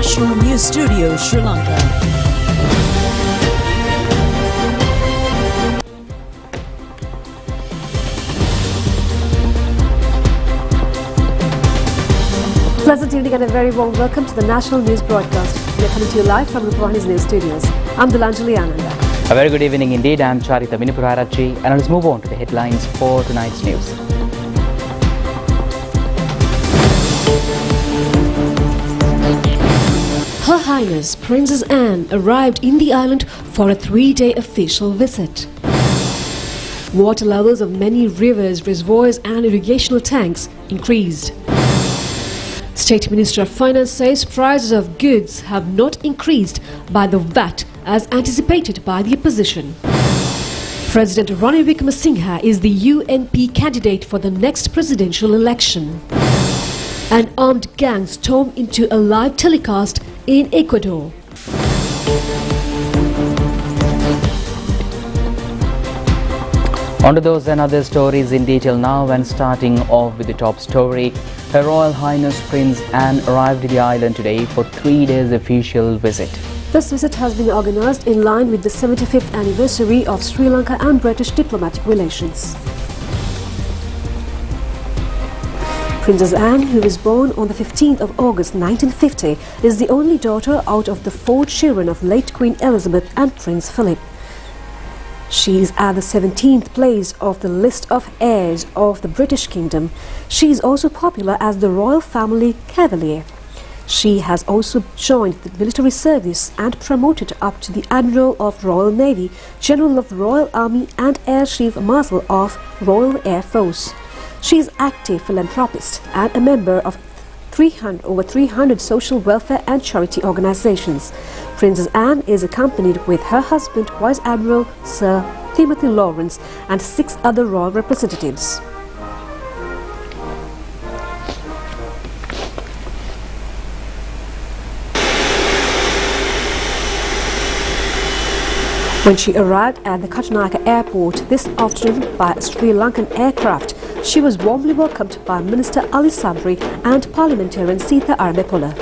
National News Studio, Sri Lanka. Pleasant evening and a very warm welcome to the National News Broadcast. We are coming to you live from Rupavahini's News Studios. I'm Delanjali Ananda. A very good evening indeed. I'm Charita Minipurarachi, and let's move on to the headlines for tonight's news. Her Highness Princess Anne arrived in the island for a 3-day official visit. Water levels of many rivers, reservoirs and irrigational tanks increased. State Minister of Finance says prices of goods have not increased by the VAT as anticipated by the opposition. President Ranil Wickremesinghe is the UNP candidate for the next presidential election. An armed gang stormed into a live telecast in Ecuador. On to those and other stories in detail now, and starting off with the top story. Her Royal Highness Prince Anne arrived in the island today for 3 days official visit. This visit has been organised in line with the 75th anniversary of Sri Lanka and British diplomatic relations. Princess Anne, who was born on the 15th of August 1950, is the only daughter out of the 4 children of late Queen Elizabeth and Prince Philip. She is at the 17th place of the list of heirs of the British Kingdom. She is also popular as the royal family cavalier. She has also joined the military service and promoted up to the Admiral of Royal Navy, General of Royal Army and Air Chief Marshal of Royal Air Force. She is active philanthropist and a member of over 300 social welfare and charity organizations. Princess Anne is accompanied with her husband, Vice Admiral Sir Timothy Lawrence, and 6 other royal representatives. When she arrived at the Katunayake airport this afternoon by a Sri Lankan aircraft, she was warmly welcomed by Minister Ali Sabri and parliamentarian Sita Arabepola.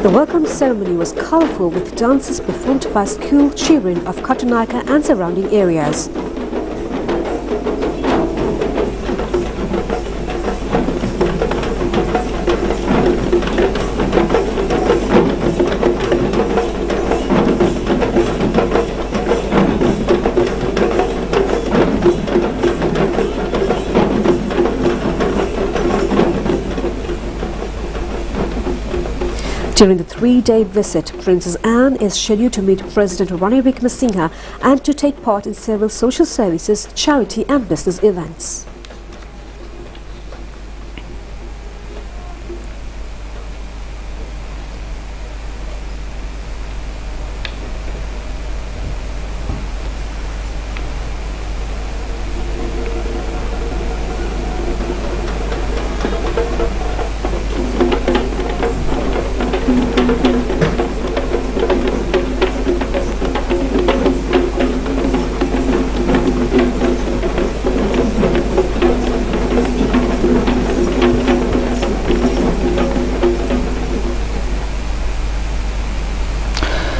The welcome ceremony was colourful with dances performed by school children of Katunayake and surrounding areas. During the 3-day visit, Princess Anne is scheduled to meet President Ranil Wickremesinghe and to take part in several social services, charity and business events.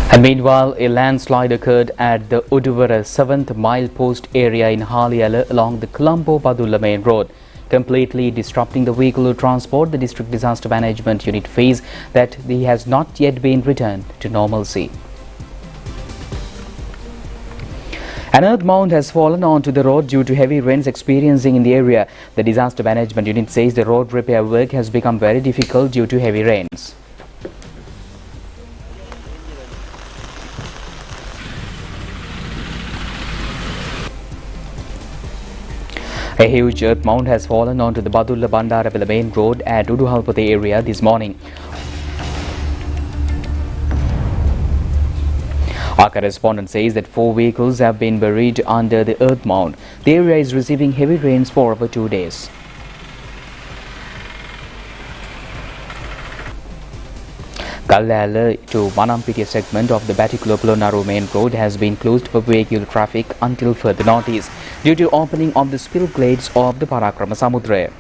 And meanwhile, a landslide occurred at the Uduvara 7th mile post area in Haliala along the Colombo-Badulla main road, completely disrupting the vehicular transport. The district disaster management unit says that he has not yet been returned to normalcy. An earth mound has fallen onto the road due to heavy rains experiencing in the area. The disaster management unit says the road repair work has become very difficult due to heavy rains. A huge earth mound has fallen onto the Badulla Bandarapilla main road at Uduhalpathe area this morning. Our correspondent says that 4 vehicles have been buried under the earth mound. The area is receiving heavy rains for over 2 days. Kallala to Manampitiya segment of the Batikulopulo main road has been closed for vehicle traffic until further notice due to opening of the spill gates of the Parakrama Samudra.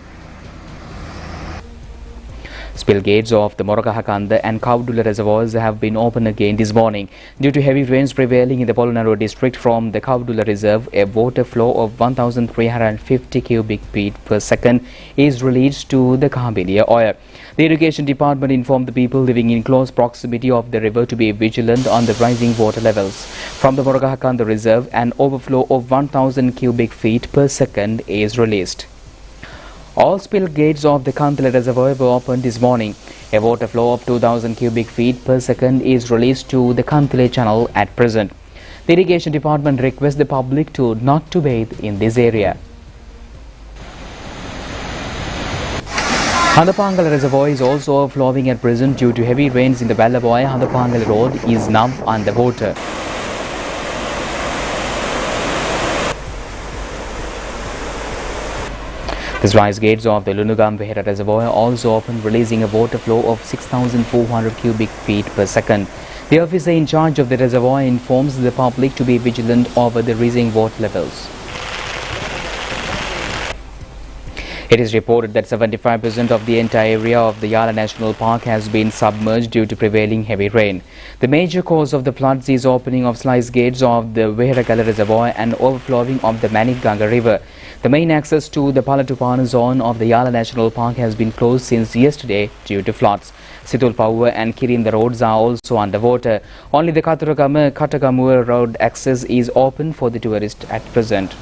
Spill gates of the Morakahakanda and Kavdula reservoirs have been opened again this morning. Due to heavy rains prevailing in the Polonnaruwa district from the Kavdula reserve, a water flow of 1,350 cubic feet per second is released to the Kambilia Oya. The Irrigation Department informed the people living in close proximity of the river to be vigilant on the rising water levels. From the Morakahakanda reserve, an overflow of 1,000 cubic feet per second is released. All spill gates of the Kantala reservoir were opened this morning. A water flow of 2,000 cubic feet per second is released to the Kantala channel at present. The Irrigation Department requests the public to not to bathe in this area. Handapangala reservoir is also overflowing at present due to heavy rains in the Ballaboy. Handapangala road is now underwater. The sluice gates of the Lunugam Vehera reservoir also opened, releasing a water flow of 6,400 cubic feet per second. The officer in charge of the reservoir informs the public to be vigilant over the rising water levels. It is reported that 75% of the entire area of the Yala National Park has been submerged due to prevailing heavy rain. The major cause of the floods is opening of sluice gates of the Veherakala reservoir and overflowing of the Manikganga river. The main access to the Palatupana zone of the Yala National Park has been closed since yesterday due to floods. Situlpauwa and Kirinda roads are also underwater. Only the Katagamuwa road access is open for the tourists at present.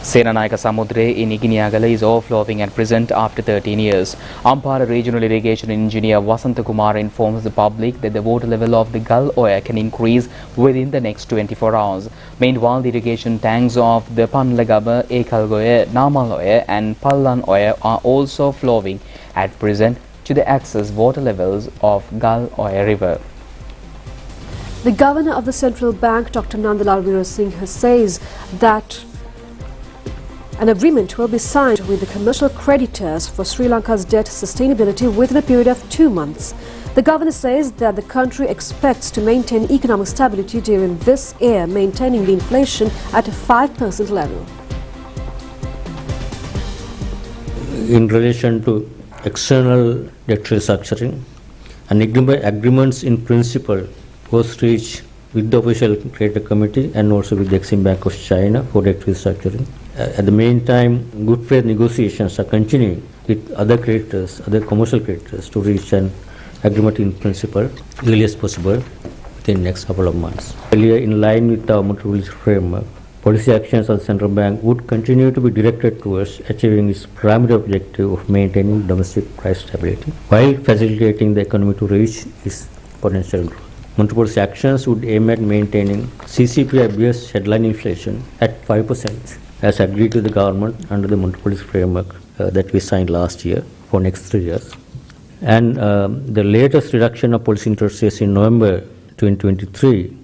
Senanayaka Samudre in Iginiagala is overflowing at present after 13 years. Ampara Regional Irrigation Engineer Vasanta Kumar informs the public that the water level of the Gull Oya can increase within the next 24 hours. Meanwhile, the irrigation tanks of the Panlagaba, Ekalgoya, Namaloya and Pallan Oya are also flowing at present to the access water levels of Gull Oya River. The Governor of the Central Bank, Dr. Nandalal Veerasinghe, says that an agreement will be signed with the commercial creditors for Sri Lanka's debt sustainability within a period of 2 months. The governor says that the country expects to maintain economic stability during this year, maintaining the inflation at a 5% level. In relation to external debt restructuring, an agreements in principle was reached with the official creditor committee and also with the Exim Bank of China for debt restructuring. At the meantime, good faith negotiations are continuing with other creditors, other commercial creditors, to reach an agreement in principle earliest possible within the next couple of months. Earlier, in line with our monetary framework, policy actions of the central bank would continue to be directed towards achieving its primary objective of maintaining domestic price stability while facilitating the economy to reach its potential growth. Monetary policy actions would aim at maintaining CCPI-based headline inflation at 5%. As agreed to the government under the monetary policy framework that we signed last year for next 3 years. And the latest reduction of policy interest rates in November 2023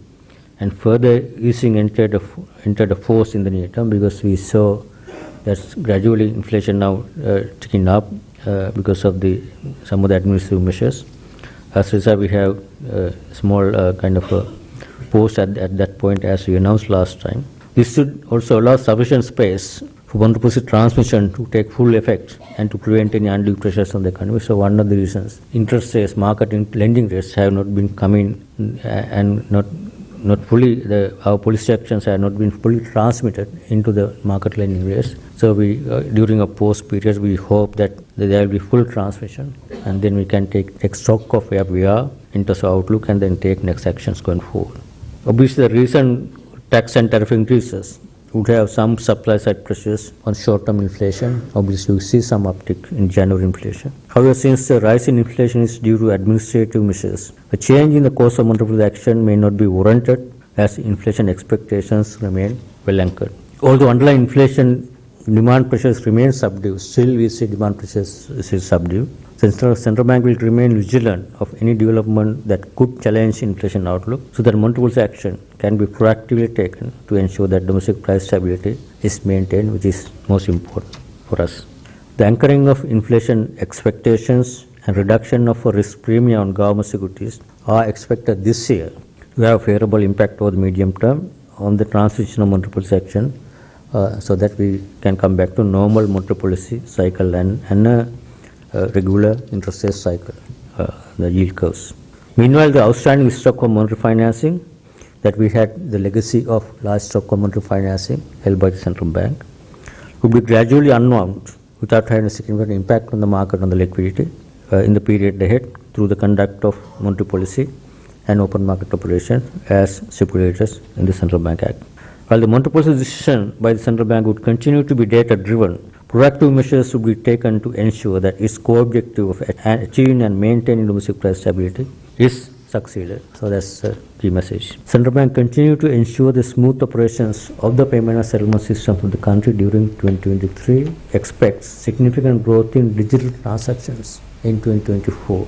and further easing entered a force in the near term, because we saw that gradually inflation now ticking up because of some of the administrative measures. As a result, we have a small kind of a post at that point, as we announced last time. This should also allow sufficient space for monetary policy transmission to take full effect and to prevent any undue pressures on the economy. So one of the reasons interest rates, market lending rates have not been coming and not fully, our policy actions have not been fully transmitted into the market lending rates. So we, during a post period, we hope that there will be full transmission, and then we can take stock of where we are in terms of outlook and then take next actions going forward. Obviously, the recent tax and tariff increases would have some supply side pressures on short-term inflation. Obviously, we see some uptick in January inflation. However, since the rise in inflation is due to administrative measures, a change in the course of monetary action may not be warranted, as inflation expectations remain well anchored. Although underlying inflation demand pressures remain subdued, still we see demand pressures is subdued. Central Bank will remain vigilant of any development that could challenge inflation outlook so that monetary policy action can be proactively taken to ensure that domestic price stability is maintained, which is most important for us. The anchoring of inflation expectations and reduction of a risk premium on government securities are expected this year to have a favorable impact over the medium term on the transition of monetary policy action so that we can come back to normal monetary policy cycle and a regular interest rate cycle, the yield curves. Meanwhile, the outstanding stock of monetary financing that we had, the legacy of large stock of monetary financing held by the central bank, would be gradually unwound without having a significant impact on the market on the liquidity in the period ahead through the conduct of monetary policy and open market operation as stipulated in the Central Bank Act. While the monetary policy decision by the central bank would continue to be data driven, proactive measures should be taken to ensure that its core objective of achieving and maintaining domestic price stability is succeeded. So that's the key message. Central Bank continue to ensure the smooth operations of the payment and settlement systems of the country during 2023. Expects significant growth in digital transactions in 2024.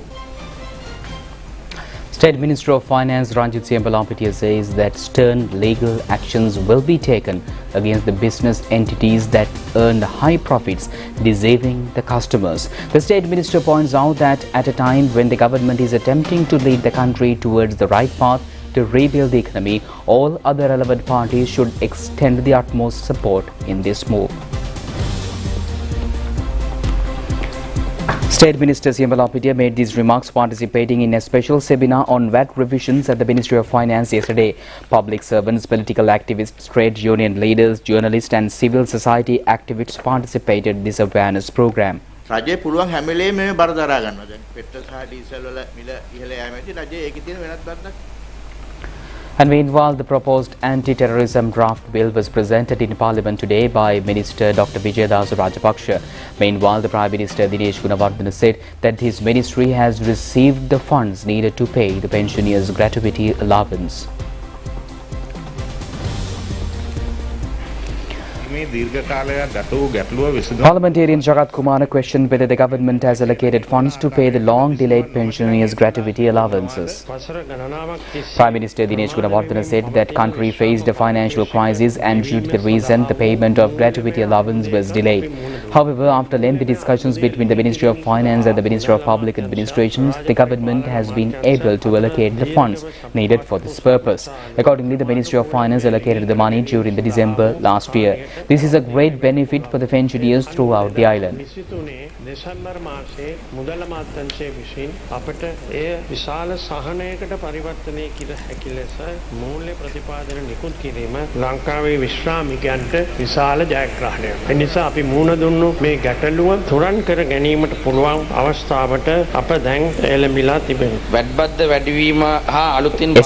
State Minister of Finance Ranjit Siambalampitiya says that stern legal actions will be taken against the business entities that earn high profits, deceiving the customers. The State Minister points out that at a time when the government is attempting to lead the country towards the right path to rebuild the economy, all other relevant parties should extend the utmost support in this move. State Minister Siambalampitiya made these remarks participating in a special seminar on VAT revisions at the Ministry of Finance yesterday. Public servants, political activists, trade union leaders, journalists and civil society activists participated in this awareness program. රජය පුළුවන් හැම වෙලේම මේ බර දරා ගන්නවා. දැන් petrol සහ ඩීසල් වල මිල ඉහළ යෑමේදී රජය ඒකේ තියෙන වෙනත් බරක්. And meanwhile, the proposed anti-terrorism draft bill was presented in Parliament today by Minister Dr. Vijaydas Rajapaksa. Meanwhile, the Prime Minister Dinesh Gunawardena said that his ministry has received the funds needed to pay the pensioners' gratuity allowance. Parliamentarian Jagat Kumara questioned whether the government has allocated funds to pay the long-delayed pensioners' gratuity allowances. Prime Minister Dinesh Gunawardena said that country faced a financial crisis and due to the reason the payment of gratuity allowance was delayed. However, after lengthy discussions between the Ministry of Finance and the Ministry of Public Administrations, the government has been able to allocate the funds needed for this purpose. Accordingly, the Ministry of Finance allocated the money during the December last year. This is a great benefit for the pensioners throughout the island.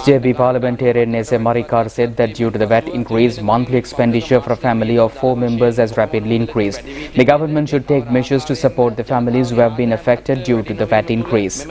SJB parliamentarian S. M. Marikar said that due to the VAT increase, monthly expenditure for a family of 4 members has rapidly increased. The government should take measures to support the families who have been affected due to the VAT increase.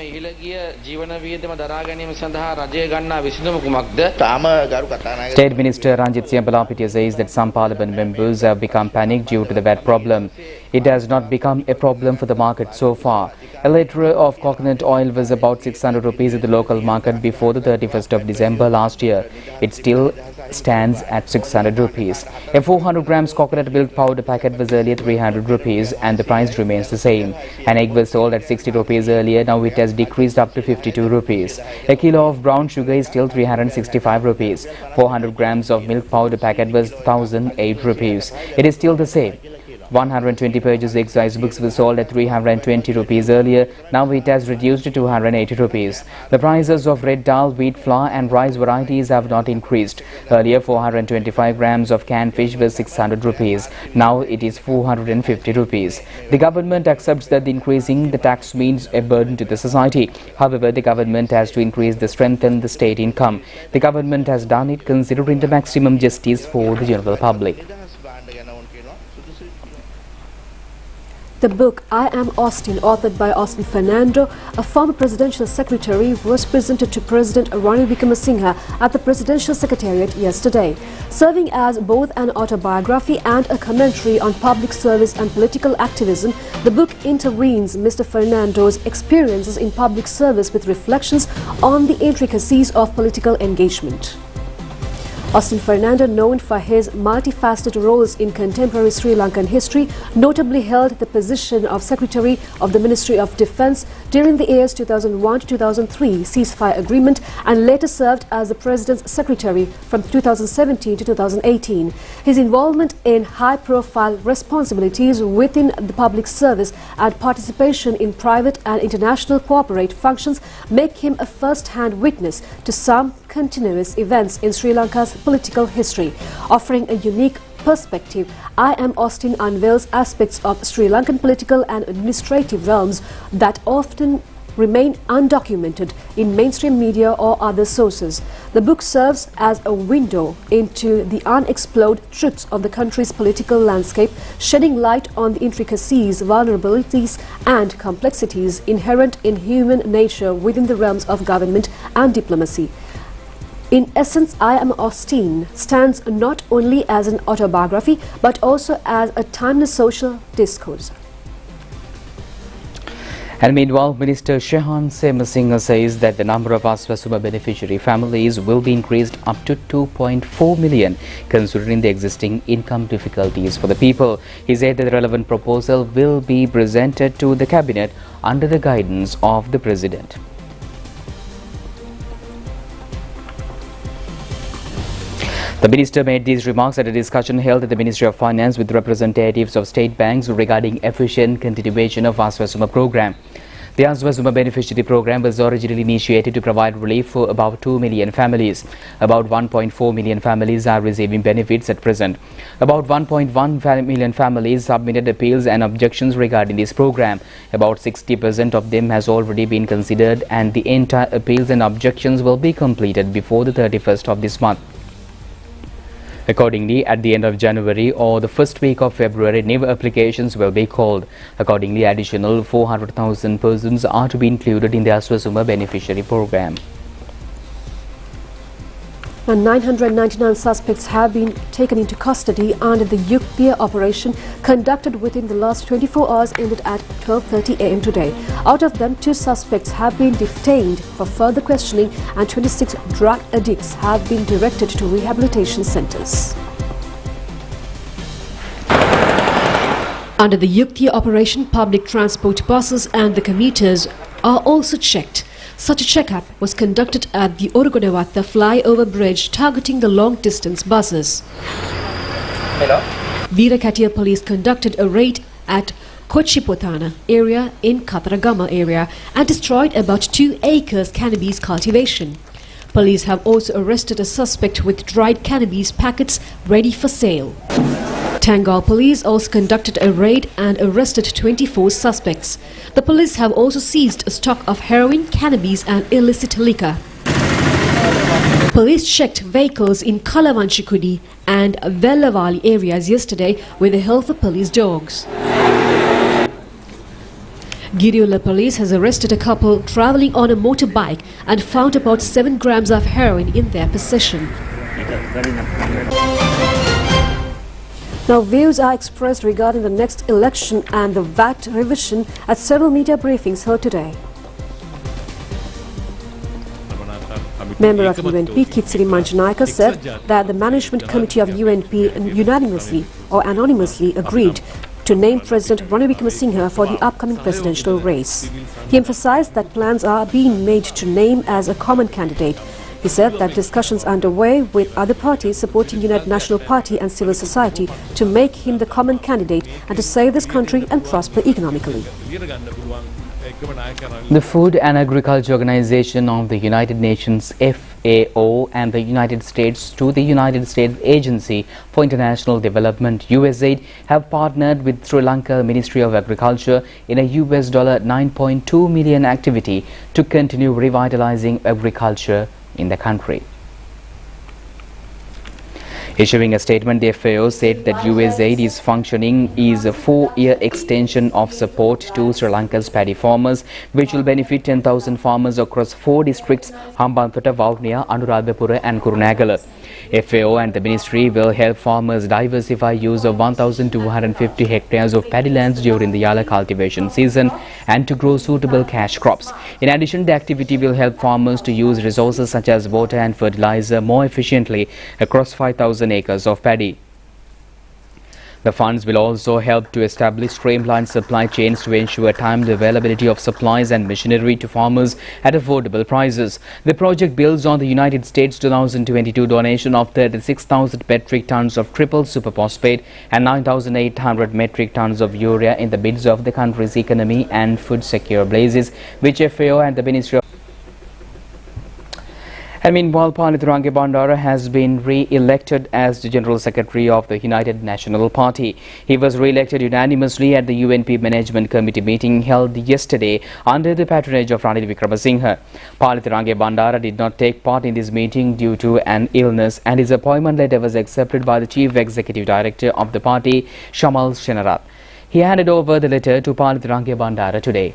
State Minister Ranjit Siambalampitiya says that some parliament members have become panicked due to the VAT problem. It has not become a problem for the market so far. A litre of coconut oil was about 600 rupees at the local market before the 31st of December last year. It still stands at 600 rupees. A 400 grams coconut milk powder packet was earlier 300 rupees and the price remains the same. An egg was sold at 60 rupees earlier, now it has decreased up to 52 rupees. A kilo of brown sugar is still 365 rupees. 400 grams of milk powder packet was 1008 rupees. It is still the same. 120 pages excise books were sold at 320 rupees earlier, now it has reduced to 280 rupees. The prices of red dal, wheat flour and rice varieties have not increased. Earlier 425 grams of canned fish was 600 rupees, now it is 450 rupees. The government accepts that increasing the tax means a burden to the society. However, the government has to increase the strengthen the state income. The government has done it considering the maximum justice for the general public. The book I Am Austin, authored by Austin Fernando, a former presidential secretary, was presented to President Ranil Wickremesinghe at the Presidential Secretariat yesterday. Serving as both an autobiography and a commentary on public service and political activism, the book intervenes Mr. Fernando's experiences in public service with reflections on the intricacies of political engagement. Austin Fernando, known for his multifaceted roles in contemporary Sri Lankan history, notably held the position of Secretary of the Ministry of Defence during the years 2001 to 2003 ceasefire agreement and later served as the President's Secretary from 2017 to 2018. His involvement in high-profile responsibilities within the public service and participation in private and international corporate functions make him a first-hand witness to some continuous events in Sri Lanka's political history. Offering a unique perspective, I Am Austin unveils aspects of Sri Lankan political and administrative realms that often remain undocumented in mainstream media or other sources. The book serves as a window into the unexplored truths of the country's political landscape, shedding light on the intricacies, vulnerabilities and complexities inherent in human nature within the realms of government and diplomacy. In essence, I Am Austin stands not only as an autobiography but also as a timeless social discourse. And meanwhile, Minister Shehan Semasinghe says that the number of Aswasuma beneficiary families will be increased up to 2.4 million, considering the existing income difficulties for the people. He said that the relevant proposal will be presented to the Cabinet under the guidance of the President. The minister made these remarks at a discussion held at the Ministry of Finance with representatives of state banks regarding efficient continuation of Aswasuma program. The Aswasuma beneficiary program was originally initiated to provide relief for about 2 million families. About 1.4 million families are receiving benefits at present. About 1.1 million families submitted appeals and objections regarding this program. About 60% of them has already been considered, and the entire appeals and objections will be completed before the 31st of this month. Accordingly, at the end of January or the first week of February, new applications will be called. Accordingly, additional 400,000 persons are to be included in the Aswasuma beneficiary program. And 999 suspects have been taken into custody under the Yuktiya operation conducted within the last 24 hours ended at 12:30 am today. Out of them, 2 suspects have been detained for further questioning and 26 drug addicts have been directed to rehabilitation centres. Under the Yuktiya operation, public transport buses and the commuters are also checked. Such a check-up was conducted at the Orugodawatta flyover bridge targeting the long-distance buses. Veerakatiya police conducted a raid at Kochipotana area in Kataragama area and destroyed about 2 acres cannabis cultivation. Police have also arrested a suspect with dried cannabis packets ready for sale. Tangal police also conducted a raid and arrested 24 suspects. The police have also seized a stock of heroin, cannabis and illicit liquor. Police checked vehicles in Kalavanchikudi and Vellavali areas yesterday with the help of police dogs. Giriola police has arrested a couple travelling on a motorbike and found about 7 grams of heroin in their possession. Now, views are expressed regarding the next election and the VAT revision at several media briefings held today. Member of UNP Kitsiri Manjanayaka said that the management committee of UNP unanimously or anonymously agreed to name President Ranil Wickremesinghe for the upcoming presidential race. He emphasized that plans are being made to name as a common candidate. He said that discussions are underway with other parties supporting United National Party and civil society to make him the common candidate and to save this country and prosper economically. The Food and Agriculture Organization of the United Nations FAO and the United States to the United States Agency for International Development USAID have partnered with Sri Lanka Ministry of Agriculture in a US $9.2 million activity to continue revitalizing agriculture in the country. Issuing a statement, the FAO said that USAID is functioning is a 4-year extension of support to Sri Lanka's paddy farmers, which will benefit 10,000 farmers across 4 districts: Hambantota, Vavuniya, Anuradhapura and Kurunegala. FAO and the ministry will help farmers diversify use of 1,250 hectares of paddy lands during the Yala cultivation season and to grow suitable cash crops. In addition, the activity will help farmers to use resources such as water and fertilizer more efficiently across 5,000 acres of paddy. The funds will also help to establish streamlined supply chains to ensure timely availability of supplies and machinery to farmers at affordable prices. The project builds on the United States 2022 donation of 36,000 metric tons of triple superphosphate and 9,800 metric tons of urea in the bids of the country's economy and food secure blazes, which FAO and the Ministry of And meanwhile, Palith Range Bandara has been re-elected as the General Secretary of the United National Party. He was re-elected unanimously at the UNP Management Committee meeting held yesterday under the patronage of Ranil Wickremesinghe. Palith Range Bandara did not take part in this meeting due to an illness, and his appointment letter was accepted by the Chief Executive Director of the party, Shamal Shenarath. He handed over the letter to Palith Range Bandara today.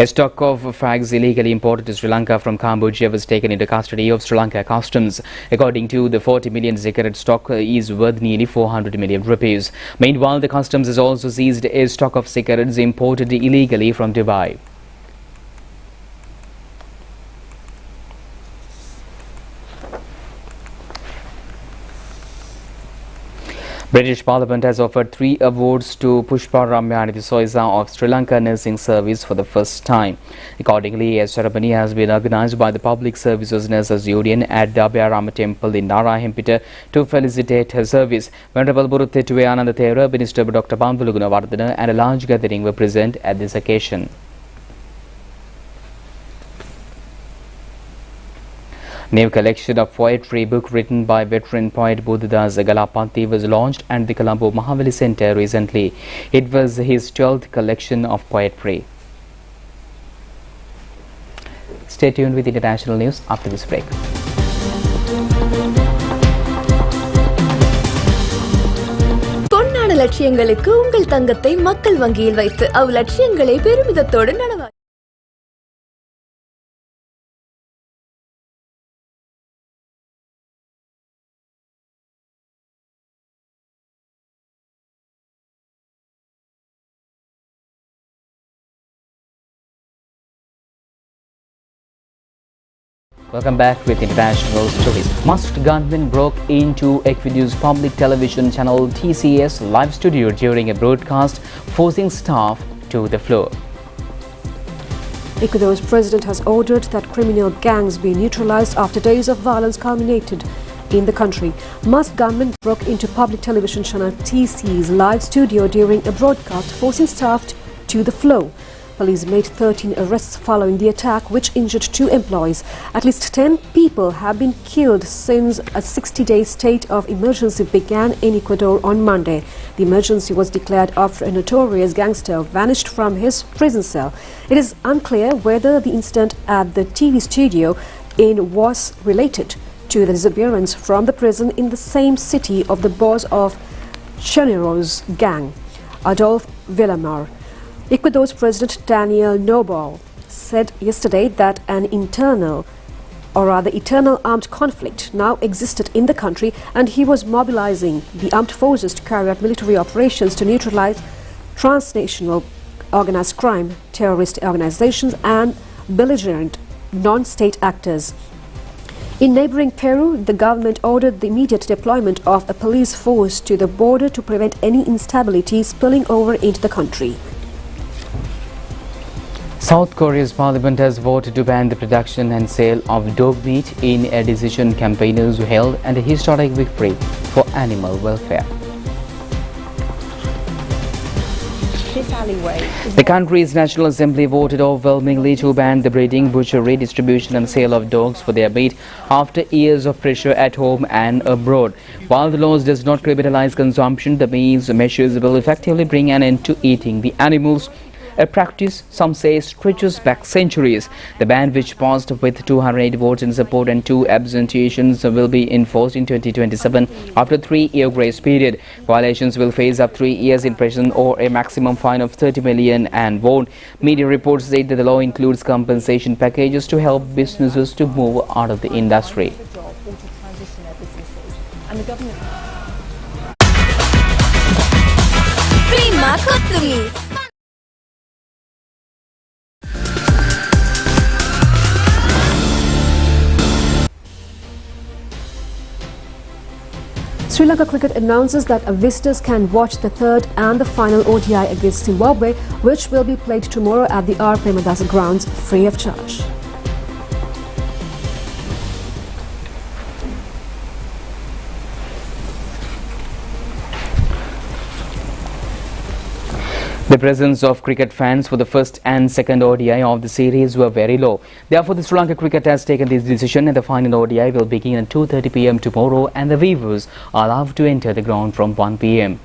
A stock of fags illegally imported to Sri Lanka from Cambodia was taken into custody of Sri Lanka Customs. According to the 40 million cigarette stock is worth nearly 400 million rupees. Meanwhile, the customs has also seized a stock of cigarettes imported illegally from Dubai. British Parliament has offered 3 awards to Pushpa Ramyani Soisa of Sri Lanka Nursing Service for the first time. Accordingly, a ceremony has been organised by the Public Services Nurses Union at the Abhyarama Temple in Narayempita to felicitate her service. Venerable Buruthettuwe Anandathera, Minister Dr. Bamvulu Gunawardena and a large gathering were present at this occasion. New collection of poetry book written by veteran poet Buddhadas Galapanthi was launched at the Colombo Mahavali Centre recently. It was his 12th collection of poetry. Stay tuned with international news after this break. பொன்னான லட்சியங்களுக்கு உங்கள் தங்கத்தை மக்கள் வங்கியில் வைத்து அவ் லட்சியங்களை பெருமிதத்தோடு நனவாக்கி Welcome back with international stories. Masked gunmen broke into Equinews public television channel TCS live studio during a broadcast, forcing staff to the floor. Ecuador's president has ordered that criminal gangs be neutralized after days of violence culminated in the country. Masked gunmen broke into public television channel TC's live studio during a broadcast, forcing staff to the floor. Police made 13 arrests following the attack, which injured 2 employees. At least 10 people have been killed since a 60-day state of emergency began in Ecuador on Monday. The emergency was declared after a notorious gangster vanished from his prison cell. It is unclear whether the incident at the TV studio was related to the disappearance from the prison in the same city of the boss of Chonero's gang, Adolf Villamar. Ecuador's President Daniel Noboa said yesterday that an eternal armed conflict now existed in the country, and he was mobilizing the armed forces to carry out military operations to neutralize transnational organized crime, terrorist organizations and belligerent non-state actors. In neighboring Peru, the government ordered the immediate deployment of a police force to the border to prevent any instability spilling over into the country. South Korea's parliament has voted to ban the production and sale of dog meat in a decision campaigners held and a historic victory for animal welfare. The country's National Assembly voted overwhelmingly to ban the breeding, butchery, distribution and sale of dogs for their meat after years of pressure at home and abroad. While the laws does not criminalize consumption, the measures will effectively bring an end to eating the animals. a practice some say stretches back centuries. The ban, which passed with 280 votes in support and 2 abstentions, will be enforced in 2027 after a 3-year grace period. Violations will face up 3 years in prison or a maximum fine of 30 million and won't. Media reports say that the law includes compensation packages to help businesses to move out of the industry. Prima Kottumi. Sri Lanka Cricket announces that visitors can watch the third and the final ODI against Zimbabwe, which will be played tomorrow at the R. Premadasa grounds free of charge. The presence of cricket fans for the first and second ODI of the series were very low. Therefore, the Sri Lanka Cricket has taken this decision, and the final ODI will begin at 2:30 p.m. tomorrow, and the viewers are allowed to enter the ground from 1 p.m.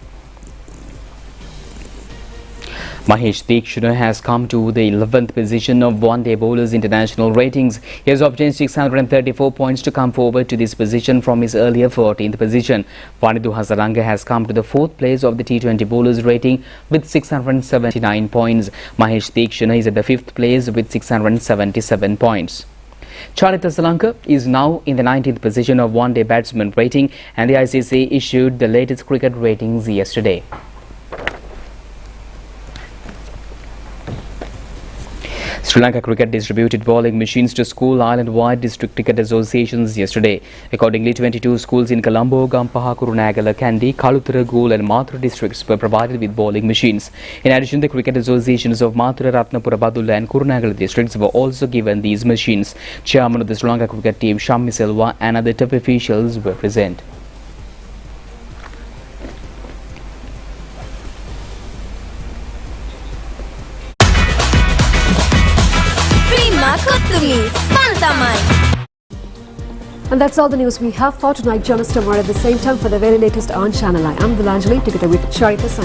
Mahesh Deekshana has come to the 11th position of one-day bowlers international ratings. He has obtained 634 points to come forward to this position from his earlier 14th position. Vanidhu Hasaranga has come to the 4th place of the T20 bowlers rating with 679 points. Mahesh Deekshana is at the 5th place with 677 points. Charita Salanka is now in the 19th position of one-day batsman rating, and the ICC issued the latest cricket ratings yesterday. Sri Lanka Cricket distributed bowling machines to school island-wide district cricket associations yesterday. Accordingly, 22 schools in Colombo, Gampaha, Kurunegala, Kandy, Kalutara, Gool and Mathura districts were provided with bowling machines. In addition, the cricket associations of Mathura, Ratnapura, Badula and Kurunegala districts were also given these machines. Chairman of the Sri Lanka Cricket team, Shammi Silva, and other top officials were present. And that's all the news we have for tonight. Join us tomorrow at the same time for the very latest on Channel I. I'm Vilanjali, together with Charita Sani.